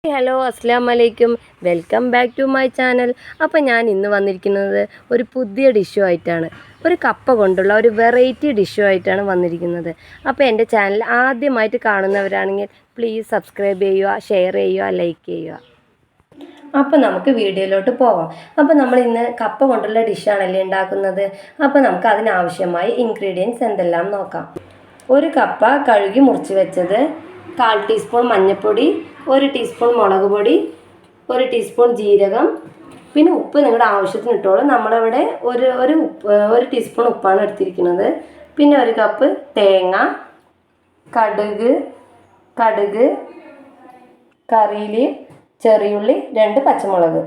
Hello അസ്സലാമലൈക്കും welcome back to my channel. അപ്പോൾ ഞാൻ ഇന്ന് വന്നിരിക്കുന്നത് ഒരു പുതിയ ഡിഷുമായിട്ടാണ്. ഒരു കപ്പ കൊണ്ടുള്ള ഒരു വെറൈറ്റി ഡിഷുമായിട്ടാണ് വന്നിരിക്കുന്നത്. അപ്പോൾ എൻ്റെ ചാനൽ ആദ്യമായിട്ട് കാണുന്നവരാണെങ്കിൽ പ്ലീസ് സബ്സ്ക്രൈബ് ചെയ്യുക, ഷെയർ ചെയ്യുക, ലൈക്ക് ചെയ്യുക. അപ്പോൾ നമുക്ക് വീഡിയോയിലോട്ട് പോവാം. അപ്പോൾ നമ്മൾ ഇന്ന് കപ്പ കൊണ്ടുള്ള ഡിഷാണല്ലേ ഉണ്ടാക്കുന്നത്. അപ്പോൾ നമുക്ക് അതിനാവശ്യമായ ഇൻഗ്രീഡിയൻസ് എന്തെല്ലാം നോക്കാം. ഒരു കപ്പ കഴുകി മുറിച്ച് വെച്ചത്, 1/4 ടീസ്പൂൺ മഞ്ഞൾപ്പൊടി, 1 ടീസ്പൂൺ മുളക് പൊടി, 1 ടീസ്പൂൺ ജീരകം, പിന്നെ ഉപ്പ് നിങ്ങളുടെ ആവശ്യത്തിന് ഇട്ടോളൂ. നമ്മളിവിടെ ഒരു ടീസ്പൂൺ ഉപ്പാണ് എടുത്തിരിക്കുന്നത്. പിന്നെ 1 കപ്പ് തേങ്ങ, കടുക്, കറിയില് ചെറിയുള്ളി, 2 പച്ചമുളക്.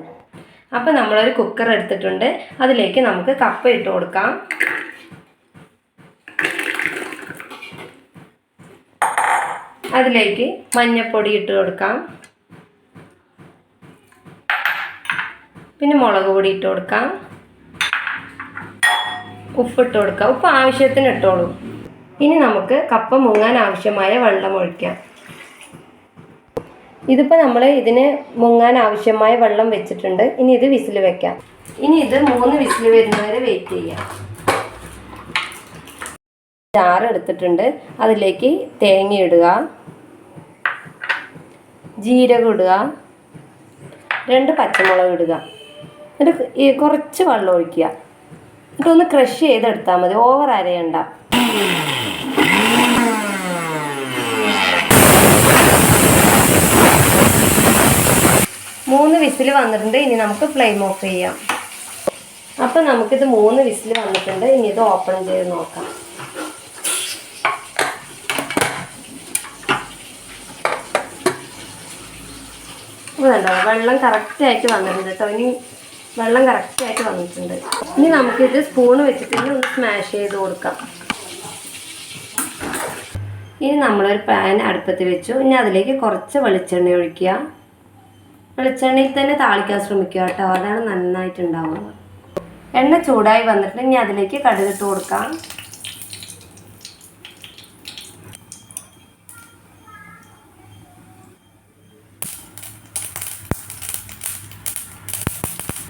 അപ്പോൾ നമ്മളൊരു കുക്കർ എടുത്തിട്ടുണ്ട്. അതിലേക്ക് നമുക്ക് കപ്പ ഇട്ട് കൊടുക്കാം. അതിലേക്ക് മഞ്ഞൾപ്പൊടി ഇട്ട് കൊടുക്കാം, പിന്നെ മുളക് പൊടി ഇട്ട് കൊടുക്കാം, ഉപ്പിട്ട് കൊടുക്കാം. ഉപ്പ് ആവശ്യത്തിന് ഇട്ടോളൂ. ഇനി നമുക്ക് കപ്പ മുങ്ങാൻ ആവശ്യമായ വെള്ളം ഒഴിക്കാം. ഇതിപ്പോൾ നമ്മൾ ഇതിന് മുങ്ങാൻ ആവശ്യമായ വെള്ളം വെച്ചിട്ടുണ്ട്. ഇനി ഇത് വിസിൽ വെക്കാം. ഇനി ഇത് 3 വിസിൽ വരുന്നവരെ വെയിറ്റ് ചെയ്യാം. ജാർ എടുത്തിട്ടുണ്ട്. അതിലേക്ക് തേങ്ങ ഇടുക, ജീരകം ഇടുക, 2 പച്ചമുളക് ഇടുക. എന്നിട്ട് കുറച്ച് വെള്ളം ഒഴിക്കുക. എന്നിട്ടൊന്ന് ക്രഷ് ചെയ്തെടുത്താൽ മതി, ഓവർ അരയണ്ട. മൂന്ന് വിസിൽ വന്നിട്ടുണ്ട്. ഇനി നമുക്ക് ഫ്ലെയിം ഓഫ് ചെയ്യാം. അപ്പം നമുക്കിത് 3 വിസിൽ വന്നിട്ടുണ്ട്. ഇനി ഇത് ഓപ്പൺ ചെയ്ത് നോക്കാം. വെള്ളം കറക്റ്റായിട്ട് വന്നിട്ടുണ്ട് കേട്ടോ. ഇനി വെള്ളം കറക്റ്റായിട്ട് വന്നിട്ടുണ്ട്. ഇനി നമുക്കിത് സ്പൂണ് വെച്ചിട്ട് ഒന്ന് സ്മാഷ് ചെയ്ത് കൊടുക്കാം. ഇനി നമ്മളൊരു പാൻ അടുപ്പത്ത് വെച്ചു. ഇനി അതിലേക്ക് കുറച്ച് വെളിച്ചെണ്ണ ഒഴിക്കുക. വെളിച്ചെണ്ണയിൽ തന്നെ താളിക്കാൻ ശ്രമിക്കുക കേട്ടോ, അതാണ് നന്നായിട്ടുണ്ടാവുക. എണ്ണ ചൂടായി വന്നിട്ട് ഇനി അതിലേക്ക് കടുകിട്ട് കൊടുക്കാം.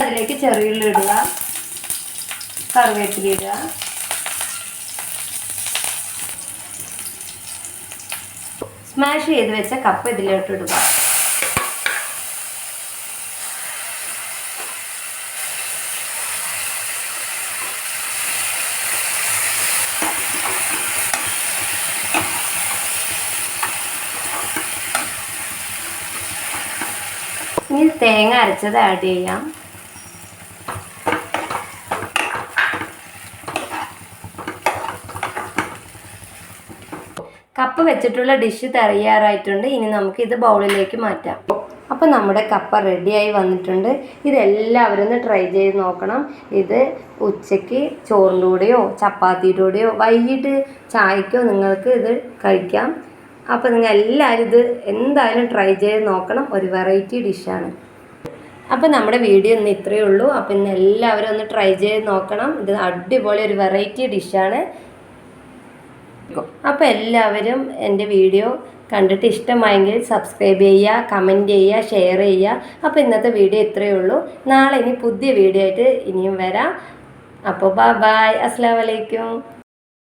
അതിലേക്ക് ചെറിയുള്ളി ഇടുക, കറിവേപ്പില ഇടുക, സ്മാഷ് ചെയ്ത് വെച്ച കപ്പ ഇതിലോട്ട് ഇടുക. ഇനി തേങ്ങ അരച്ചത് ആഡ് ചെയ്യാം. കപ്പ വെച്ചിട്ടുള്ള ഡിഷ് തയ്യാറായിട്ടുണ്ട്. ഇനി നമുക്ക് ഇത് ബൗളിലേക്ക് മാറ്റാം. അപ്പോൾ നമ്മുടെ കപ്പ റെഡിയായി വന്നിട്ടുണ്ട്. ഇതെല്ലാവരും ഒന്ന് ട്രൈ ചെയ്ത് നോക്കണം. ഇത് ഉച്ചയ്ക്ക് ചോറിൻ്റെ കൂടെയോ ചപ്പാത്തിയുടെ കൂടെയോ വൈകിട്ട് ചായക്കോ നിങ്ങൾക്ക് ഇത് കഴിക്കാം. അപ്പോൾ നിങ്ങൾ എല്ലാവരും ഇത് എന്തായാലും ട്രൈ ചെയ്ത് നോക്കണം. ഒരു വെറൈറ്റി ഡിഷാണ്. അപ്പോൾ നമ്മുടെ വീഡിയോ ഇന്ന് ഇത്രയേ ഉള്ളൂ. അപ്പോൾ ഇന്ന് എല്ലാവരും ഒന്ന് ട്രൈ ചെയ്ത് നോക്കണം. ഇത് അടിപൊളി ഒരു വെറൈറ്റി ഡിഷാണ്. അപ്പോൾ എല്ലാവരും എൻ്റെ വീഡിയോ കണ്ടിട്ട് ഇഷ്ടമായെങ്കിൽ സബ്സ്ക്രൈബ് ചെയ്യുക, കമൻറ്റ് ചെയ്യുക, ഷെയർ ചെയ്യുക. അപ്പോൾ ഇന്നത്തെ വീഡിയോ ഇത്രയേ ഉള്ളൂ. നാളെ ഇനി പുതിയ വീഡിയോ ആയിട്ട് ഇനിയും വരാം. അപ്പോൾ ബൈ, അസ്സലാമു അലൈക്കും.